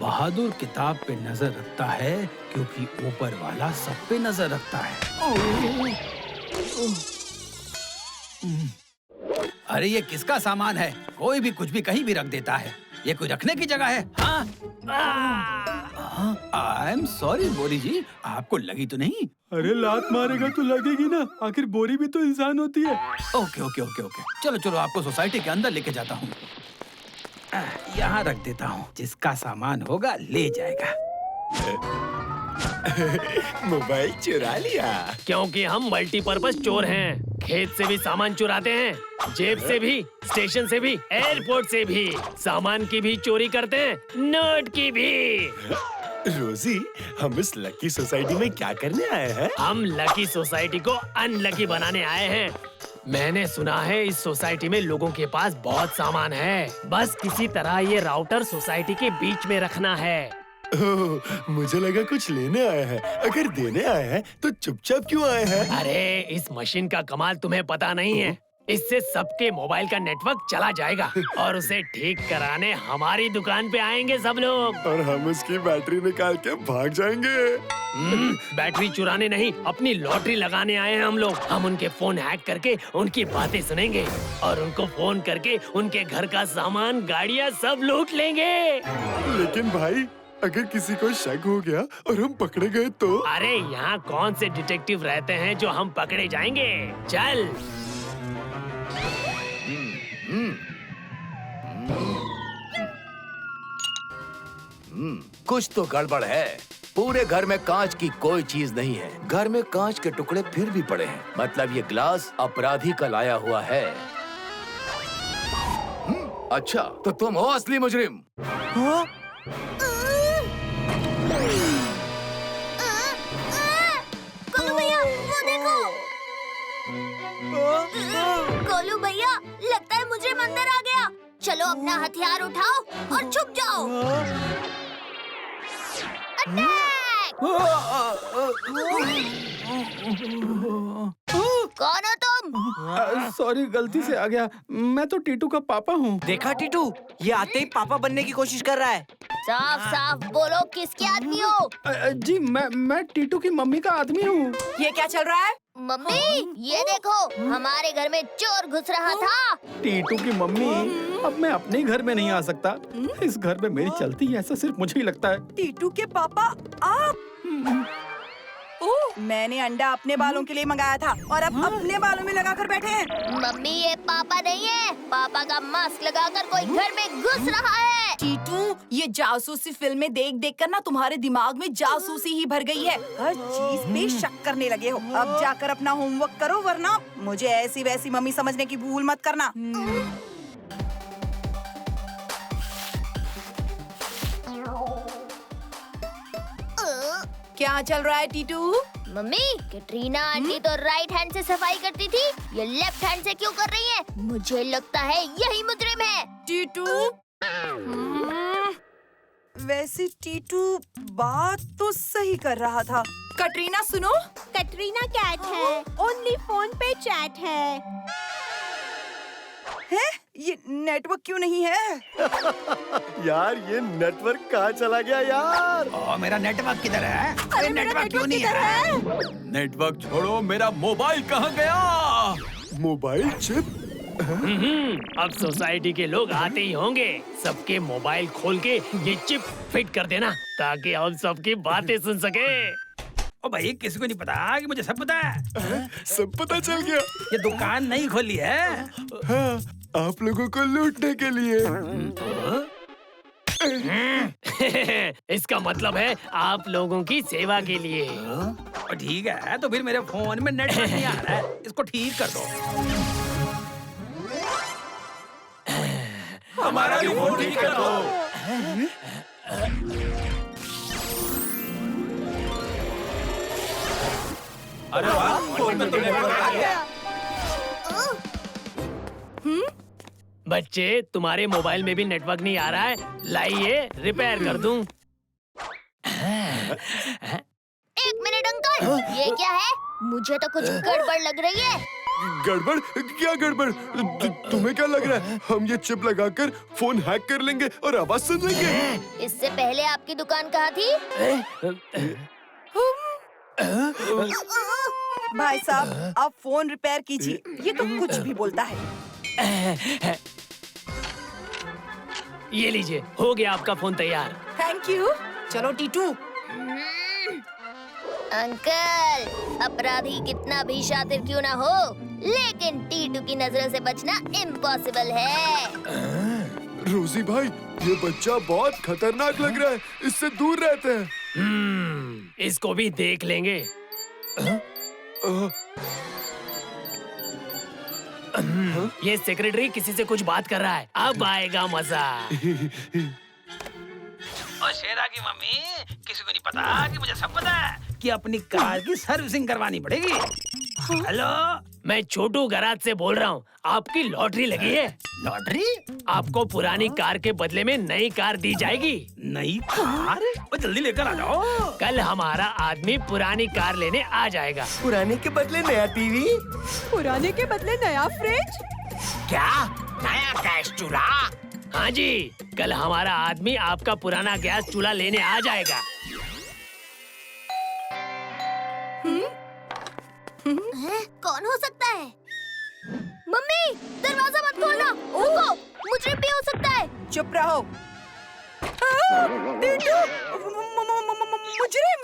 बहादुर किताब पे नजर रखता है क्योंकि ऊपर वाला सब पे नजर रखता है। अरे ये किसका सामान है? कोई भी कुछ भी कहीं भी रख देता है। ये कोई रखने की जगह है? हाँ? आई एम सॉरी बोरी जी, आपको लगी तो नहीं? अरे लात मारेगा तो लगेगी ना, आखिर बोरी भी तो इंसान होती है। ओके ओके ओके ओके, चलो चलो आपको सोसाइटी के अंदर लेके जाता हूँ। यहाँ रख देता हूँ, जिसका सामान होगा ले जाएगा। मोबाइल चुरा लिया। क्योंकि हम मल्टीपर्पज चोर हैं। खेत से भी सामान चुराते हैं, जेब से भी, स्टेशन से भी, एयरपोर्ट से भी, सामान की भी चोरी करते हैं, नोट की भी। रोजी, हम इस लकी सोसाइटी में क्या करने आए हैं? हम लकी सोसाइटी को अनलकी बनाने आए हैं। मैंने सुना है इस सोसाइटी में लोगों के पास बहुत सामान है, बस किसी तरह ये राउटर सोसाइटी के बीच में रखना है। ओह, मुझे लगा कुछ लेने आए हैं। अगर देने आए हैं तो चुपचाप क्यों आए हैं? अरे इस मशीन का कमाल तुम्हें पता नहीं है। इससे सबके मोबाइल का नेटवर्क चला जाएगा और उसे ठीक कराने हमारी दुकान पे आएंगे सब लोग। और हम उसकी बैटरी निकाल के भाग जाएंगे। बैटरी चुराने नहीं, अपनी लॉटरी लगाने आए हैं हम लोग। हम उनके फोन हैक करके उनकी बातें सुनेंगे और उनको फोन करके उनके घर का सामान, गाड़ियाँ सब लूट लेंगे। लेकिन भाई, अगर किसी को शक हो गया और हम पकड़े गए तो? अरे यहाँ कौन से डिटेक्टिव रहते हैं जो हम पकड़े जाएंगे? चल। कुछ तो गड़बड़ है। पूरे घर में कांच की कोई चीज नहीं है। घर में कांच के टुकड़े फिर भी पड़े हैं। मतलब ये ग्लास अपराधी का लाया हुआ है। अच्छा, तो तुम हो असली मुजरिम। हाँ? कोलू भैया, वो देखो। कोलू भैया, लगता है मुजरिम अंदर आ गया। चलो अपना हथियार उठाओ और छुप जाओ। अटैक! कौन हो तुम? सॉरी, गलती से आ गया। मैं तो टीटू का पापा हूँ। देखा टीटू, ये आते ही पापा बनने की कोशिश कर रहा है। साफ साफ बोलो, किसके आदमी हो? जी मैं टीटू की मम्मी का आदमी हूँ। ये क्या चल रहा है? मम्मी, ये देखो, हमारे घर में चोर घुस रहा था। टीटू की मम्मी, अब मैं अपने घर में नहीं आ सकता। इस घर में मेरी चलती है, ऐसा सिर्फ मुझे ही लगता है। टीटू के पापा आप? ओह, मैंने अंडा अपने बालों के लिए मंगाया था और अब अपने बालों में लगाकर बैठे हैं। मम्मी, ये पापा नहीं है। पापा का मास्क लगाकर कोई घर में घुस रहा है। टीटू, ये जासूसी फिल्में देख देख कर ना तुम्हारे दिमाग में जासूसी ही भर गई है। हर चीज पे शक करने लगे हो। अब जाकर अपना होमवर्क करो, वरना मुझे ऐसी वैसी मम्मी समझने की भूल मत करना। क्या चल रहा है टीटू? मम्मी, कैटरीना आंटी तो राइट हैंड से सफाई करती थी, ये लेफ्ट हैंड से क्यों कर रही है? मुझे लगता है यही मुजरिम है। टीटू, वैसे टीटू बात तो सही कर रहा था। कैटरीना सुनो। कैटरीना कैट है, ओनली फोन पे चैट है। है? ये नेटवर्क क्यों नहीं है? यार, ये नेटवर्क कहाँ चला गया यार? मेरा नेटवर्क किधर है? अरे नेटवर्क क्यों नहीं है? नेटवर्क छोड़ो, मेरा मोबाइल कहाँ गया? Mobile chip? अब सोसाइटी के लोग आते ही होंगे। सबके मोबाइल खोल के ये चिप फिट कर देना ताकि हम सबकी बातें सुन सके। ओ भाई, किसी को नहीं पता कि मुझे सब पता है। सब पता चल गया। ये दुकान नहीं खोली है। हाँ, आप लोगों को लूटने के लिए। इसका मतलब है आप लोगों की सेवा के लिए। ठीक है, तो फिर मेरे फोन में नेटवर्क नहीं आ रहा है, इसको ठीक कर दो। हमारा भी फोन ठीक कर दो। अरे वाह, फोन में तो नेटवर्क आ गया। बच्चे, तुम्हारे मोबाइल में भी नेटवर्क नहीं आ रहा है, लाइए रिपेयर कर दूं। एक मिनट अंकल, ये क्या है? मुझे तो कुछ गड़बड़ लग रही है। गड़बड़? क्या गड़बड़? तुम्हें क्या लग रहा है हम ये चिप लगाकर फोन हैक कर लेंगे और आवाज सुन लेंगे? इससे पहले आपकी दुकान कहाँ थी? भाई साहब आप फोन रिपेयर कीजिए, ये तो कुछ भी बोलता है। ये लीजिए, हो गया आपका फोन तैयार। Thank you. चलो टीटू। अंकल, अपराधी कितना भी शातिर क्यों ना हो, लेकिन टीटू की नजरों से बचना इम्पॉसिबल है। रोजी भाई, ये बच्चा बहुत खतरनाक लग रहा है, इससे दूर रहते हैं। इसको भी देख लेंगे। ये सेक्रेटरी किसी से कुछ बात कर रहा है, अब आएगा मजा। और शेरा की मम्मी, किसी को नहीं पता कि मुझे सब पता है कि अपनी कार की सर्विसिंग करवानी पड़ेगी। हेलो, मैं छोटू गराज से बोल रहा हूँ, आपकी लॉटरी लगी है। लॉटरी? आपको पुरानी कार के बदले में नई कार दी जाएगी। नई कार? जल्दी लेकर आ जाओ। कल हमारा आदमी पुरानी कार लेने आ जाएगा। पुराने के बदले नया टीवी, पुराने के बदले नया फ्रिज। क्या? नया गैस चूल्हा? हाँ जी, कल हमारा आदमी आपका पुराना गैस चूल्हा लेने आ जाएगा। कौन हो सकता है? मम्मी, दरवाजा मत खोलना, रुको, मुझे भी हो सकता है। चुप रहो। टीटू, मुजरिम।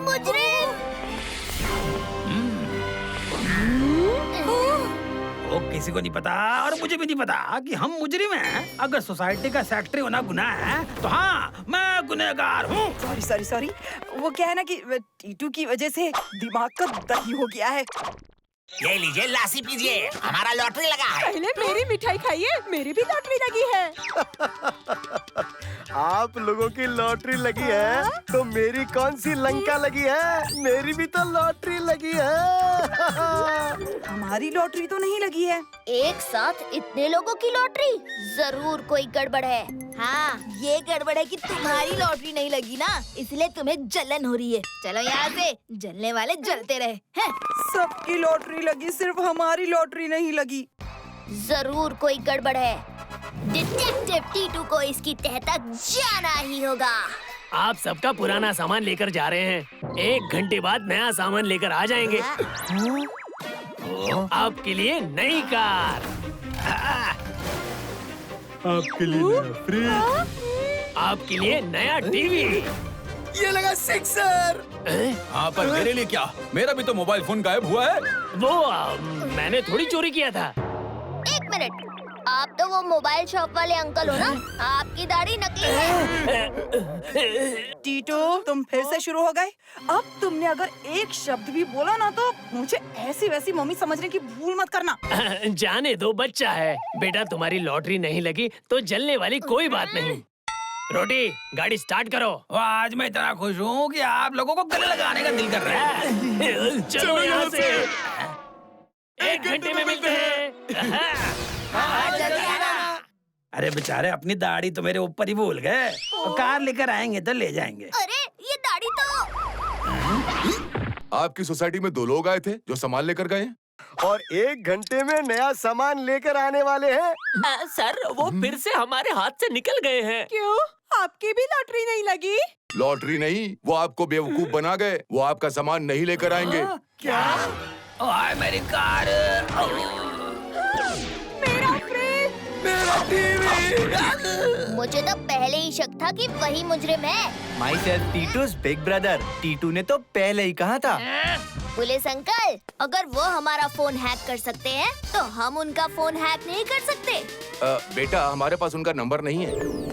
मुजरिम। वो किसी को नहीं पता और मुझे भी नहीं पता कि हम मुजरिम हैं। अगर सोसाइटी का सेक्रेटरी होना गुनाह है, तो हाँ, मैं गुनहगार हूँ। सॉरी। वो क्या है ना कि टीटू की वजह से दिमाग का दही हो गया है। ये लीजिए, लासी पीजिए, हमारा लॉटरी लगा है। पहले मेरी मिठाई खाइए, मेरी भी लॉटरी लगी है। आप लोगों की लॉटरी लगी है, तो मेरी कौन सी लंका लगी है? मेरी भी तो लॉटरी लगी है। हमारी लॉटरी तो नहीं लगी है। एक साथ इतने लोगों की लॉटरी, जरूर कोई गड़बड़ है। हाँ, ये गड़बड़ है कि तुम्हारी लॉटरी नहीं लगी ना, इसलिए तुम्हें जलन हो रही है। चलो यहाँ से, जलने वाले जलते रहे। हैं? सबकी लॉटरी लगी, सिर्फ हमारी लॉटरी नहीं लगी। जरूर कोई गड़बड़ है। डिटेक्टिव टीटू को इसकी तह तक जाना ही होगा। आप सबका पुराना सामान लेकर जा रहे हैं, 1 घंटे बाद नया सामान लेकर आ जाएंगे। आपके लिए नई कार, आपके लिए नया फ्रिज, आपके लिए नया टीवी। ये लगा सिक्सर। हाँ, पर मेरे लिए क्या? मेरा भी तो मोबाइल फोन गायब हुआ है। वो मैंने थोड़ी चोरी किया था। 1 मिनट, आप तो वो मोबाइल शॉप वाले अंकल हो ना? आपकी दाढ़ी नकली है। टीटू, तुम फिर से शुरू हो गए। अब तुमने अगर एक शब्द भी बोला ना, तो मुझे ऐसी वैसी मम्मी समझने की भूल मत करना। जाने दो, बच्चा है। बेटा, तुम्हारी लॉटरी नहीं लगी तो जलने वाली कोई बात नहीं। रोटी, गाड़ी स्टार्ट करो। आज मैं इतना खुश हूँ कि आप लोगों को गले लगाने का दिल कर रहा है। चलो यहाँ से, 1 घंटे में मिलते हैं। अरे बेचारे, अपनी दाढ़ी तो मेरे ऊपर ही भूल गए। तो कार लेकर आएंगे तो ले जाएंगे। अरे, ये दाढ़ी तो... आपकी सोसाइटी में 2 लोग आए थे जो सामान लेकर गए और 1 घंटे में नया सामान लेकर आने वाले हैं। सर, वो फिर से हमारे हाथ से निकल गए हैं। क्यों? आपकी भी लॉटरी नहीं लगी? लॉटरी नहीं, वो आपको बेवकूफ बना गए। वो आपका सामान नहीं लेकर आएंगे। क्या? ओए, मेरी कार! मेरा फ्रिज, मेरा टीवी। मुझे तो पहले ही शक था कि वही मुजरिम है। My self Titu's big brother. Titu ने तो पहले ही कहा था। पुलिस अंकल, अगर वो हमारा फोन हैक कर सकते हैं, तो हम उनका फोन हैक नहीं कर सकते। बेटा, हमारे पास उनका नंबर नहीं है।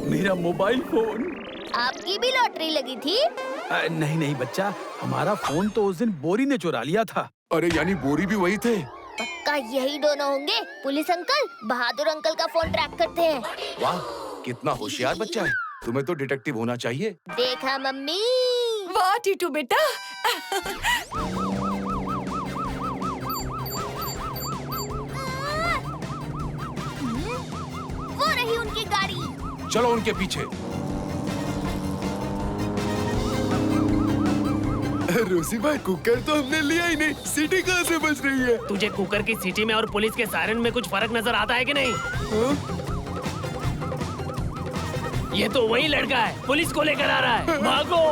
मेरा मोबाइल फोन। आपकी भी लॉटरी लगी थी? नहीं बच्चा, हमारा फोन तो उस दिन बोरी ने चुरा लिया था। अरे यानी बोरी भी वही थे। पक्का यही दोनों होंगे। पुलिस अंकल, बहादुर अंकल का फोन ट्रैक करते हैं। वाह, कितना होशियार बच्चा है। तुम्हें तो डिटेक्टिव होना चाहिए। देखा मम्मी? वाह टीटू बेटा। वो रही उनकी गाड़ी। चलो उनके पीछे। रोसी भाई कुकर तो हमने लिया ही नहीं, सीटी कहाँ से बज रही है? तुझे कुकर की सीटी में और पुलिस के सायरन में कुछ फर्क नजर आता है कि नहीं? ये तो वही लड़का है, पुलिस को लेकर आ रहा है। भागो!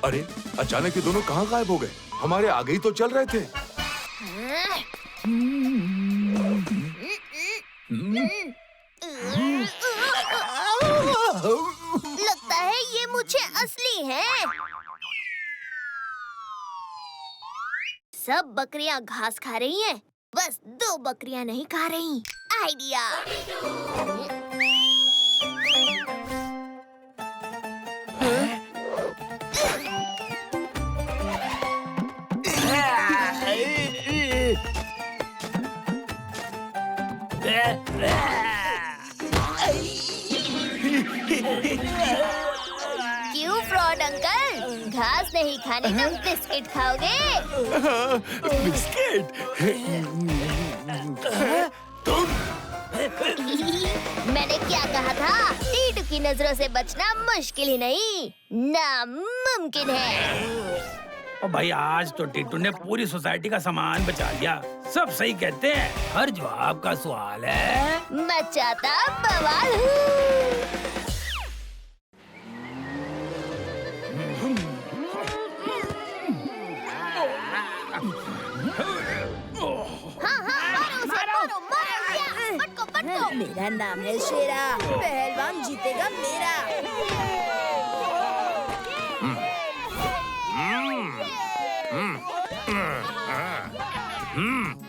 अरे अचानक ये दोनों कहाँ गायब हो गए? हमारे आगे ही तो चल रहे थे। लगता है ये मुझे असली है। सब बकरियां घास खा रही हैं, बस 2 बकरियां नहीं खा रही। आइडिया। क्यों फ्रॉड अंकल, घास नहीं खाने तो बिस्किट खाओगे? बिस्किट? मैंने क्या कहा था? टीटू की नजरों से बचना मुश्किल ही नहीं, नामुमकिन है। और भाई आज तो टीटू ने पूरी सोसाइटी का सामान बचा लिया। सब सही कहते हैं, हर जवाब का सवाल है। मचाता बवाल हूँ। मेरा नाम है शेरा, पहलवान जीतेगा मेरा।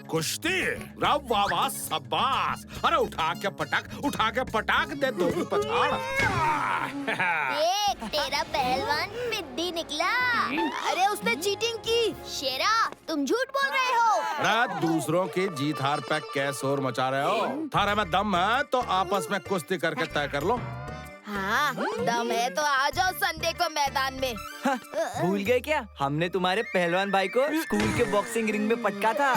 कुश्ती, वाह वाह, शाबाश। अरे उठा के पटाक दे दो पछाड़। देख, तेरा पहलवान पिद्दी निकला। अरे उसने चीटिंग की। शेरा, तुम झूठ बोल रहे हो। अरे दूसरों की जीत हार पे क्या शोर मचा रहे हो? थारे में दम है तो आपस में कुश्ती करके तय कर लो। हाँ, दम है तो आ जाओ संडे को मैदान में। भूल गए क्या? हमने तुम्हारे पहलवान भाई को स्कूल के बॉक्सिंग रिंग में पटका था।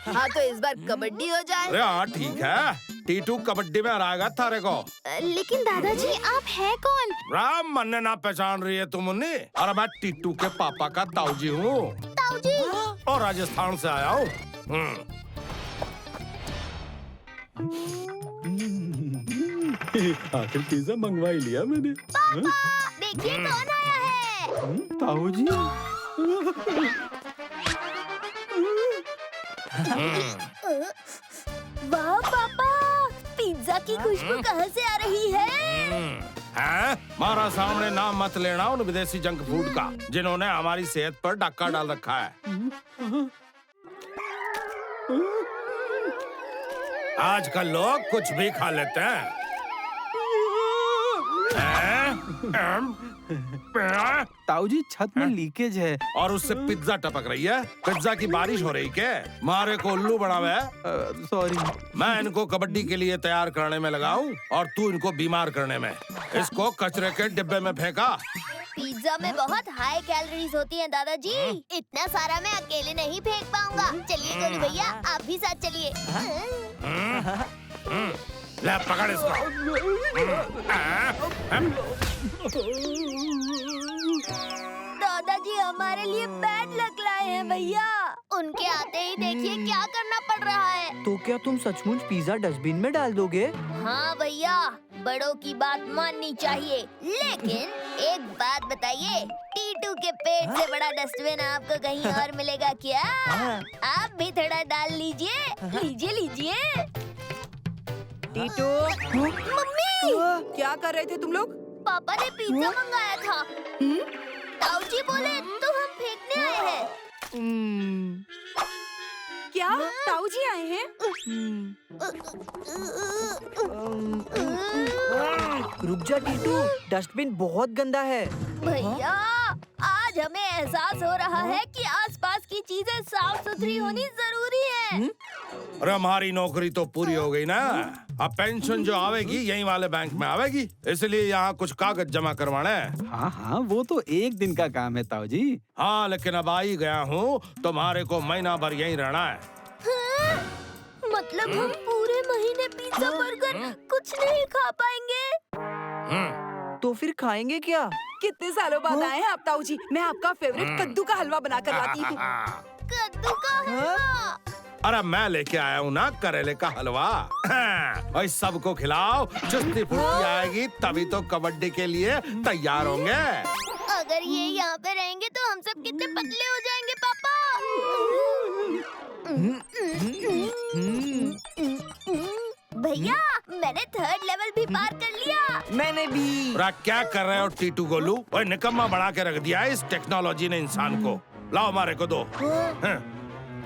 हाँ, तो इस बार कबड्डी हो जाए। अरे हाँ ठीक है, टीटू कबड्डी में हराएगा थारे को। लेकिन दादाजी आप हैं कौन? राम मन्ने ना पहचान रही है तुम मुन्नी? अरे मैं टीटू के पापा का ताऊजी हूँ। ताऊजी? और राजस्थान से आया हूँ। आखिर पिज्जा मंगवा ही लिया मैंने। देखिए कौन आया है। ताऊजी। वाह पापा, पिज्जा की खुशबू कहाँ से आ रही है? हैं? हमारा सामने नाम मत लेना उन विदेशी जंक फूड का, जिन्होंने हमारी सेहत पर डाका डाल रखा है। आजकल लोग कुछ भी खा लेते हैं। ताऊजी छत में लीकेज है। और उससे पिज्जा टपक रही है। पिज्जा की बारिश हो रही क्या? मारे को उल्लू बना हुआ है। सॉरी। मैं इनको कबड्डी के लिए तैयार करने में लगा हूँ और तू इनको बीमार करने में। इसको कचरे के डिब्बे में फेंका। पिज्जा में बहुत हाई कैलोरीज होती हैं दादाजी। इतना सारा मैं अकेले नहीं फेंक पाऊंगा। चलिए गोलू भैया, आप भी साथ चलिए। ले पकड़ इसको। दादाजी हमारे लिए बैड लक लाए हैं भैया। उनके आते ही देखिए क्या करना पड़ रहा है। तो क्या तुम सचमुच पिज्जा डस्टबिन में डाल दोगे? हाँ भैया, बड़ों की बात माननी चाहिए। लेकिन एक बात बताइए, टीटू के पेट से बड़ा डस्टबिन आपको कहीं और मिलेगा क्या? आप भी थोड़ा डाल लीजिए। लीजिए। टीटू, मम्मी, क्या कर रहे थे तुम लोग? पापा ने पिज्जा मंगाया था। ताऊजी बोले तो हम फेंकने आए हैं। क्या ताऊजी आए हैं? रुक जा टीटू, डस्टबिन बहुत गंदा है। भैया, आज हमें एहसास हो रहा है कि आसपास की चीजें साफ सुथरी होनी जरूरी है। अरे हमारी नौकरी तो पूरी हो गई ना, अब पेंशन जो आवेगी यही वाले बैंक में आवेगी, इसलिए यहाँ कुछ कागज जमा करवाना है। हाँ हाँ, वो तो एक दिन का काम है ताऊ जी। हाँ, लेकिन अब आ ही गया हूँ, तुम्हारे को महीना भर यहीं रहना है। हाँ? मतलब हम पूरे महीने पिज्जा बर्गर कुछ नहीं खा पाएंगे? तो फिर खाएंगे क्या? कितने सालों बाद आए हैं आप ताऊ जी। मैं आपका फेवरेट कद्दू का हलवा बना कर लाती हूँ। कद्दू का हलवा? अरे मैं लेके आया हूँ ना करेले का हलवा। भाई सबको खिलाओ, चुस्ती फुर्ती आएगी तभी तो कबड्डी के लिए तैयार होंगे। अगर ये यहाँ पे रहेंगे तो हम सब कितने पतले हो जाएंगे पापा। भैया मैंने 3rd लेवल भी पार कर लिया। मैंने भी। क्या कर रहे हो टीटू गोलू? ओए निकम्मा बना के रख दिया है इस टेक्नोलॉजी ने इंसान को। लाओ हमारे को दो।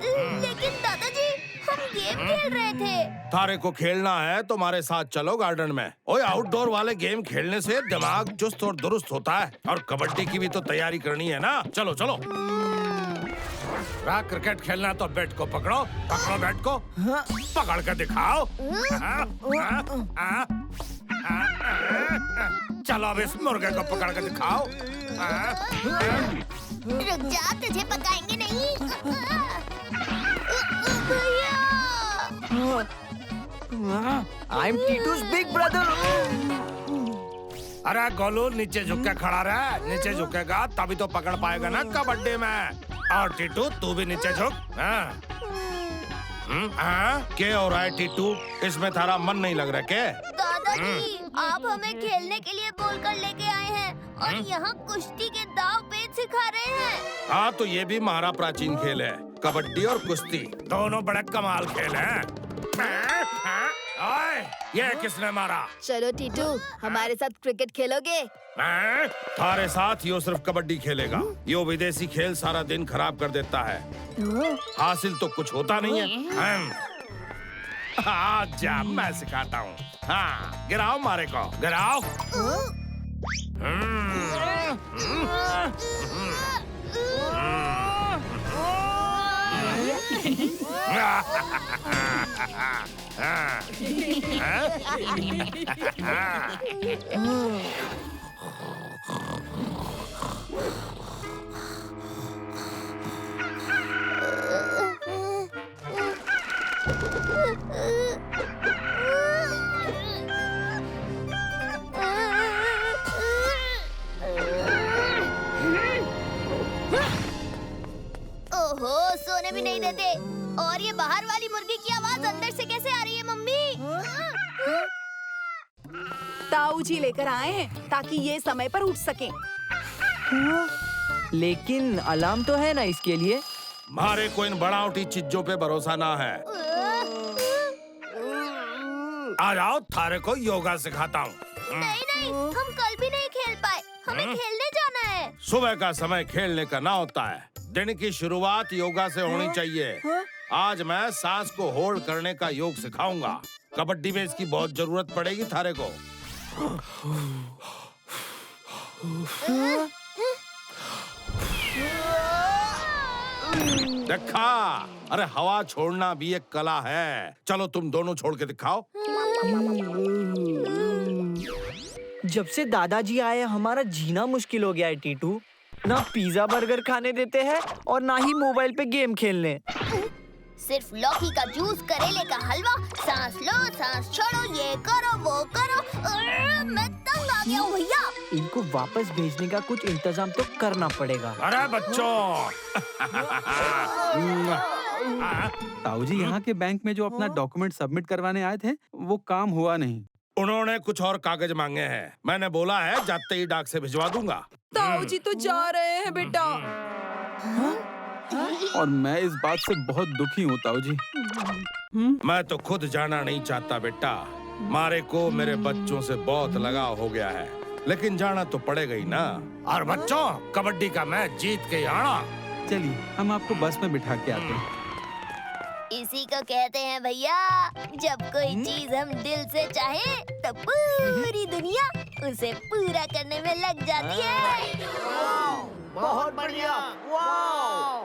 लेकिन दादाजी हम गेम खेल रहे थे। तारे को खेलना है तुम्हारे साथ चलो गार्डन में। ओए आउटडोर वाले गेम खेलने से दिमाग चुस्त और दुरुस्त होता है, और कबड्डी की भी तो तैयारी करनी है ना। चलो चलो। क्रिकेट खेलना तो बैट को पकड़ो, पकड़ो बैट को, पकड़ कर दिखाओ। चलो अब इस मुर्गे को पकड़ कर दिखाओ। रुक जा, तुझे पकाएंगे नहीं। I am Titu's big brother. अरे गोलू नीचे झुक के खड़ा रह, नीचे झुकेगा तभी तो पकड़ पाएगा ना कबड्डी में। और टीटू तू भी नीचे झुक। क्या हो रहा है टीटू? इसमें थारा मन नहीं लग रहा क्या? दादाजी आप हमें खेलने के लिए बोलकर लेके आए हैं और यहाँ कुश्ती के दाव पेच सिखा रहे हैं। हाँ तो ये भी हमारा प्राचीन खेल है। कबड्डी और कुश्ती दोनों बड़े कमाल खेल हैं। ओए, ये किसने मारा? चलो टीटू हमारे साथ क्रिकेट खेलोगे? थारे साथ यो सिर्फ कबड्डी खेलेगा। यो विदेशी खेल सारा दिन खराब कर देता है, हासिल तो कुछ होता नहीं है। आजा मैं सिखाता हूँ। हाँ गिराओ मारे को, गिराओ। ओहो, सोने भी नहीं देते। और ये बाहर वाली मुर्गी की आवाज अंदर से कैसे आ रही है मम्मी? ताऊ जी लेकर आए हैं ताकि ये समय पर उठ सकें। लेकिन अलार्म तो है ना इसके लिए। मारे को इन बनावटी चीजों पे भरोसा ना है। आ जाओ थारे को योगा सिखाता हूँ। नहीं नहीं, हम कल भी नहीं खेल पाए, हमें खेलने जाना है। सुबह का समय खेलने का ना होता है, दिन की शुरुआत योगा से होनी चाहिए। आज मैं सांस को होल्ड करने का योग सिखाऊंगा। कबड्डी में इसकी बहुत जरूरत पड़ेगी थारे को। देखा, अरे हवा छोड़ना भी एक कला है। चलो तुम दोनों छोड़ के दिखाओ। जब से दादाजी आए हमारा जीना मुश्किल हो गया है टीटू। ना पिज्जा बर्गर खाने देते हैं और ना ही मोबाइल पे गेम खेलने। सिर्फ लौकी का जूस, करेले का हलवा, सांस लो सांस छोड़ो, ये करो वो करो। मैं तंग आ गया हूँ भैया। इनको वापस भेजने का कुछ इंतजाम तो करना पड़ेगा। अरे बच्चों। ताऊ जी यहाँ के बैंक में जो अपना डॉक्यूमेंट सबमिट करवाने आए थे वो काम हुआ नहीं। उन्होंने कुछ और कागज मांगे हैं। मैंने बोला है जाते ही डाक से भिजवा दूंगा। ताऊ जी तो जा रहे हैं बेटा। और मैं इस बात से बहुत दुखी हूँ ताऊ जी। मैं तो खुद जाना नहीं चाहता बेटा। मारे को मेरे बच्चों से बहुत लगाव हो गया है, लेकिन जाना तो पड़ेगा ही ना। और बच्चों, कबड्डी का मैच जीत के आना। चलिए हम आपको बस में बिठा के आते हैं। इसी को कहते हैं भैया, जब कोई चीज हम दिल से चाहे तो पूरी दुनिया उसे पूरा करने में लग जाती है। बहुत बढ़िया। वाह।